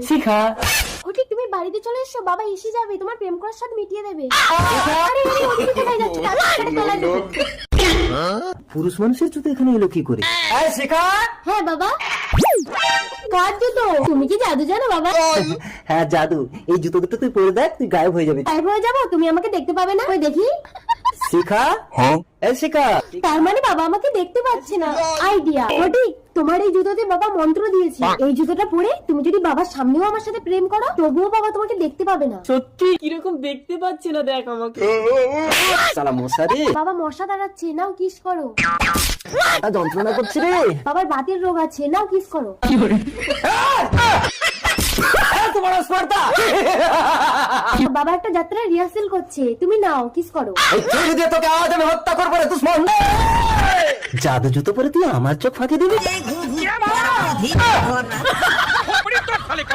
শিখা। ওটি তুমি বাড়িতে চলে এসো, বাবা এসে যাবে, তোমার প্রেম করার সাথে মিটিয়ে দেবে। আরে ওদিকে কোথায় যাচ্ছ? তাড়াতাড়ি তলায় ঢোকো। পুরুষ মানুষের জুতো এখানে এলো কি করে? শিখা। হ্যাঁ বাবা। কার জুতো? তুমি কি জাদু জানো বাবা? হ্যাঁ জাদু। এই জুতো দুটো তুই পরে দেখ, তুই গায়েব হয়ে যাবি। গায়েব হয়ে যাবো? তুমি আমাকে দেখতে পাবে না? ওই দেখি। শিখা। শিখা। তার মানে বাবা আমাকে দেখতে পাচ্ছে না। আইডিয়া। ওটি তোমার এই জুতোতে বাবা মন্ত্র দিয়েছে। এই জুতোটা পরে তুমি যদি বাবার সামনেও আমার সাথে প্রেম করো, তবুও বাবা তোমাকে দেখতে পাবে না। সত্যি কিরকম দেখতে পাচ্ছি না, দেখ আমাকে। সালা মশারে। বাবা মশা দাঁড়াচ্ছে, নাও কিস করো। যন্ত্রণা করছে রে। বাবার বাতের রোগ আছে, নাও কিস করো। তোমার স্পর্ধা। বাবা একটা যাত্রার রিহার্সেল করছে, তুমি নাও কিস করো। দিয়ে তোকে আজ আমি হত্যা করবো রে দুশ্মন। জাদু জুতো পরে তুই আমার চোখ ফাঁকি দিবি।